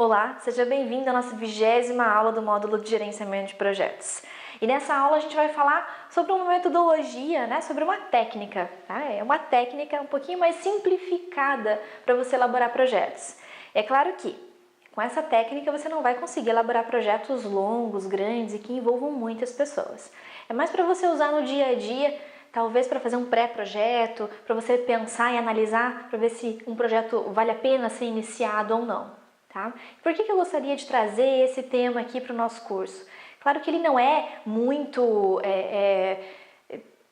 Olá, seja bem-vindo à nossa 20ª aula do módulo de gerenciamento de projetos. E nessa aula a gente vai falar sobre uma metodologia, sobre uma técnica, tá? É uma técnica um pouquinho mais simplificada para você elaborar projetos. É claro que com essa técnica você não vai conseguir elaborar projetos longos, grandes e que envolvam muitas pessoas. É mais para você usar no dia a dia, talvez para fazer um pré-projeto, para você pensar e analisar para ver se um projeto vale a pena ser iniciado ou não. Tá? Por que eu gostaria de trazer esse tema aqui para o nosso curso? Claro que ele não é muito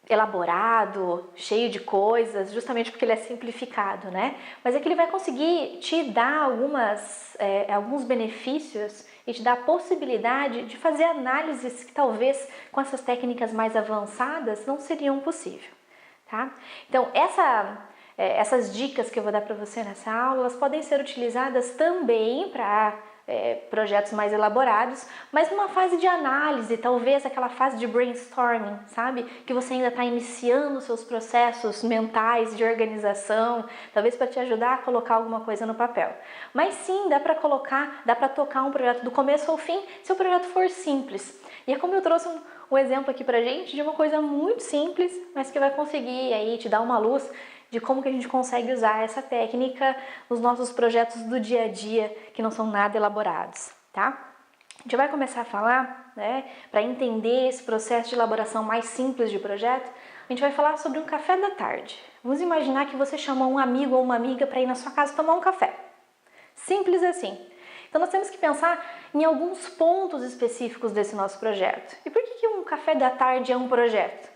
elaborado, cheio de coisas, justamente porque ele é simplificado, né? Mas é que ele vai conseguir te dar alguns benefícios e te dar a possibilidade de fazer análises que talvez com essas técnicas mais avançadas não seriam possíveis, tá? Então, essas dicas que eu vou dar para você nessa aula, elas podem ser utilizadas também para projetos mais elaborados, mas numa fase de análise, talvez aquela fase de brainstorming, sabe? Que você ainda está iniciando seus processos mentais de organização, talvez para te ajudar a colocar alguma coisa no papel. Mas sim, dá para tocar um projeto do começo ao fim, se o projeto for simples. E é como eu trouxe um exemplo aqui pra gente de uma coisa muito simples, mas que vai conseguir aí te dar uma luz de como que a gente consegue usar essa técnica nos nossos projetos do dia a dia que não são nada elaborados, tá? A gente vai começar a falar, para entender esse processo de elaboração mais simples de projeto, a gente vai falar sobre um café da tarde. Vamos imaginar que você chamou um amigo ou uma amiga para ir na sua casa tomar um café. Simples assim. Então nós temos que pensar em alguns pontos específicos desse nosso projeto. E por que um café da tarde é um projeto?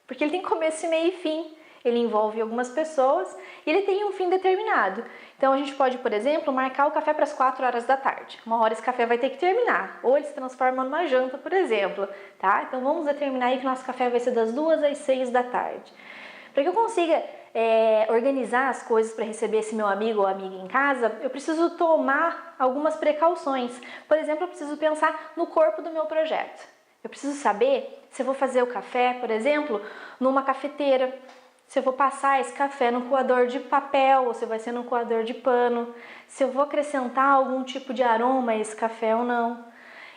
Porque ele tem começo, meio e fim. Ele envolve algumas pessoas e ele tem um fim determinado. Então a gente pode, por exemplo, marcar o café para as 4 horas da tarde. Uma hora esse café vai ter que terminar, ou ele se transforma numa janta, por exemplo, tá? Então vamos determinar aí que o nosso café vai ser das 2 às 6 da tarde. Para que eu consiga organizar as coisas para receber esse meu amigo ou amiga em casa, eu preciso tomar algumas precauções. Por exemplo, eu preciso pensar no corpo do meu projeto. Eu preciso saber se eu vou fazer o café, por exemplo, numa cafeteira, se eu vou passar esse café no coador de papel ou se vai ser no coador de pano, se eu vou acrescentar algum tipo de aroma a esse café ou não.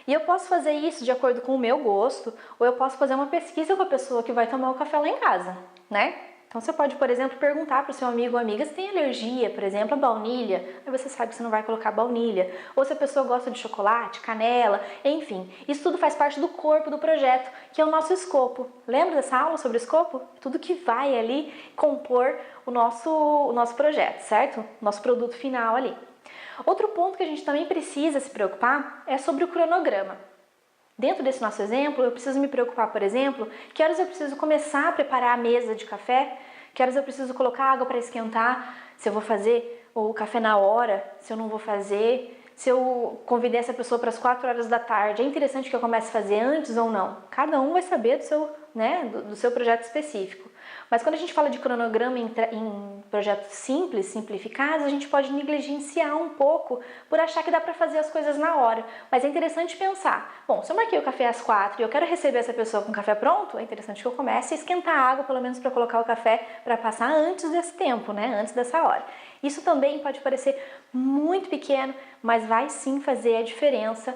E eu posso fazer isso de acordo com o meu gosto, ou eu posso fazer uma pesquisa com a pessoa que vai tomar o café lá em casa, né? Então você pode, por exemplo, perguntar para o seu amigo ou amiga se tem alergia, por exemplo, a baunilha. Aí você sabe que você não vai colocar baunilha. Ou se a pessoa gosta de chocolate, canela, enfim. Isso tudo faz parte do corpo do projeto, que é o nosso escopo. Lembra dessa aula sobre escopo? Tudo que vai ali compor o nosso projeto, certo? Nosso produto final ali. Outro ponto que a gente também precisa se preocupar é sobre o cronograma. Dentro desse nosso exemplo, eu preciso me preocupar, por exemplo, que horas eu preciso começar a preparar a mesa de café, que horas eu preciso colocar água para esquentar, se eu vou fazer o café na hora, se eu não vou fazer, se eu convidei essa pessoa para as 4 horas da tarde. É interessante que eu comece a fazer antes ou não? Cada um vai saber do seu projeto específico. Mas quando a gente fala de cronograma em projetos simples, simplificados, a gente pode negligenciar um pouco por achar que dá para fazer as coisas na hora. Mas é interessante pensar, bom, se eu marquei o café às 4 e eu quero receber essa pessoa com o café pronto, é interessante que eu comece a esquentar a água, pelo menos para colocar o café para passar antes desse tempo, antes dessa hora. Isso também pode parecer muito pequeno, mas vai sim fazer a diferença,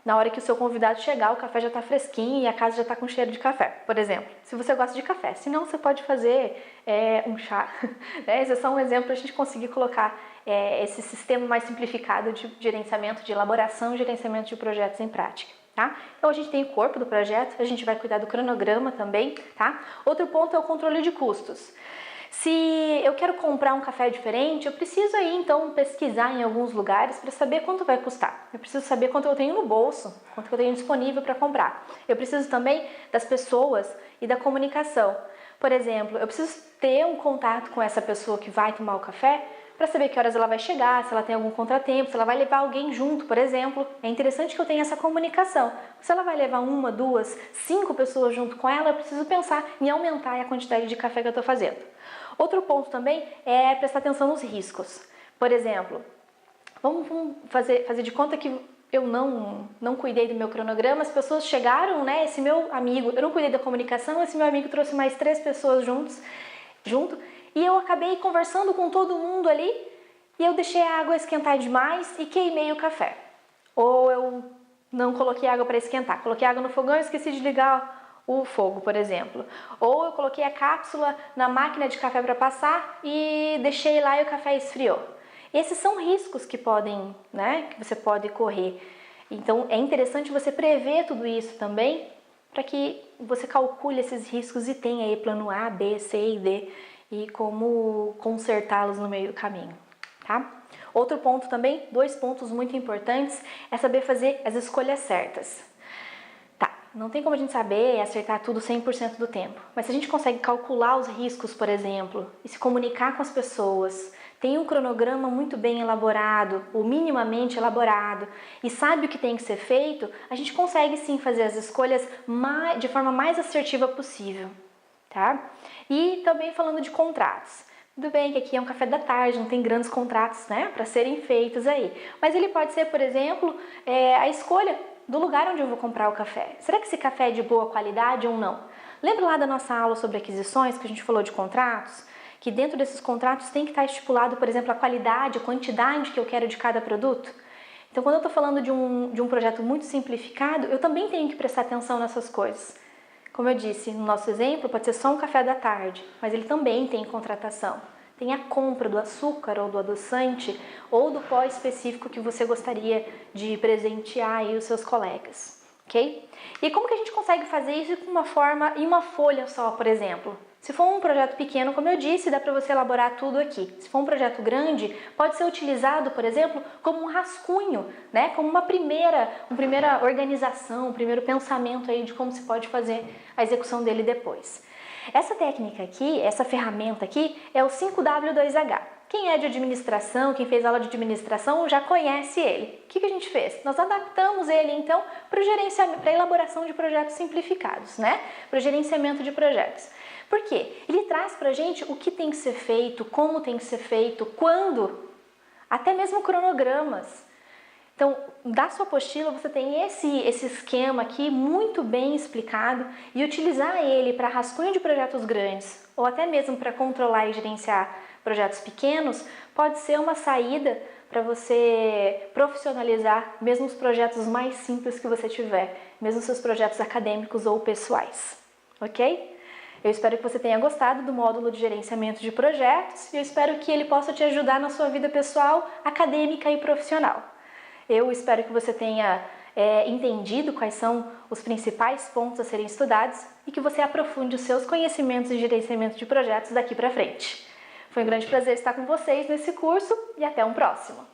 na hora que o seu convidado chegar, o café já está fresquinho e a casa já está com cheiro de café, por exemplo. Se você gosta de café. Se não, você pode fazer um chá. Esse é só um exemplo para a gente conseguir colocar esse sistema mais simplificado de gerenciamento, de elaboração e gerenciamento de projetos em prática. Tá? Então a gente tem o corpo do projeto, a gente vai cuidar do cronograma também. Tá? Outro ponto é o controle de custos. Se eu quero comprar um café diferente, eu preciso aí então pesquisar em alguns lugares para saber quanto vai custar. Eu preciso saber quanto eu tenho no bolso, quanto eu tenho disponível para comprar. Eu preciso também das pessoas e da comunicação. Por exemplo, eu preciso ter um contato com essa pessoa que vai tomar o café para saber que horas ela vai chegar, se ela tem algum contratempo, se ela vai levar alguém junto, por exemplo. É interessante que eu tenha essa comunicação. Se ela vai levar 1, 2, 5 pessoas junto com ela, eu preciso pensar em aumentar a quantidade de café que eu estou fazendo. Outro ponto também é prestar atenção nos riscos. Por exemplo, vamos fazer de conta que eu não cuidei do meu cronograma, as pessoas chegaram, esse meu amigo, eu não cuidei da comunicação, esse meu amigo trouxe mais 3 pessoas junto, e eu acabei conversando com todo mundo ali, e eu deixei a água esquentar demais e queimei o café. Ou eu não coloquei água para esquentar, coloquei água no fogão e esqueci de ligar o fogo, por exemplo. Ou eu coloquei a cápsula na máquina de café para passar e deixei lá e o café esfriou. Esses são riscos que podem, né, que você pode correr. Então é interessante você prever tudo isso também, para que você calcule esses riscos e tenha aí plano A, B, C e D e como consertá-los no meio do caminho, tá? Outro ponto também, 2 pontos muito importantes, é saber fazer as escolhas certas. Tá, não tem como a gente saber e acertar tudo 100% do tempo, mas se a gente consegue calcular os riscos, por exemplo, e se comunicar com as pessoas, tem um cronograma muito bem elaborado, ou minimamente elaborado, e sabe o que tem que ser feito, a gente consegue sim fazer as escolhas de forma mais assertiva possível, tá? E também falando de contratos. Tudo bem que aqui é um café da tarde, não tem grandes contratos, né, para serem feitos aí. Mas ele pode ser, por exemplo, a escolha do lugar onde eu vou comprar o café. Será que esse café é de boa qualidade ou não? Lembra lá da nossa aula sobre aquisições, que a gente falou de contratos? Que dentro desses contratos tem que estar estipulado, por exemplo, a qualidade, a quantidade que eu quero de cada produto. Então, quando eu estou falando de um projeto muito simplificado, eu também tenho que prestar atenção nessas coisas. Como eu disse, no nosso exemplo, pode ser só um café da tarde, mas ele também tem contratação. Tem a compra do açúcar ou do adoçante ou do pó específico que você gostaria de presentear aí os seus colegas, ok? E como que a gente consegue fazer isso com uma forma, em uma folha só, por exemplo? Se for um projeto pequeno, como eu disse, dá para você elaborar tudo aqui. Se for um projeto grande, pode ser utilizado, por exemplo, como um rascunho, né? Como uma primeira organização, um primeiro pensamento aí de como se pode fazer a execução dele depois. Essa técnica aqui, essa ferramenta aqui, é o 5W2H. Quem é de administração, quem fez aula de administração já conhece ele. O que a gente fez? Nós adaptamos ele então para a elaboração de projetos simplificados, né? Para o gerenciamento de projetos. Por quê? Ele traz para a gente o que tem que ser feito, como tem que ser feito, quando, até mesmo cronogramas. Então, da sua apostila você tem esse esquema aqui muito bem explicado e utilizar ele para rascunho de projetos grandes ou até mesmo para controlar e gerenciar projetos pequenos pode ser uma saída para você profissionalizar mesmo os projetos mais simples que você tiver, mesmo seus projetos acadêmicos ou pessoais, ok? Eu espero que você tenha gostado do módulo de gerenciamento de projetos e eu espero que ele possa te ajudar na sua vida pessoal, acadêmica e profissional. Eu espero que você tenha entendido quais são os principais pontos a serem estudados e que você aprofunde os seus conhecimentos em gerenciamento de projetos daqui para frente. Foi um grande prazer estar com vocês nesse curso e até um próximo!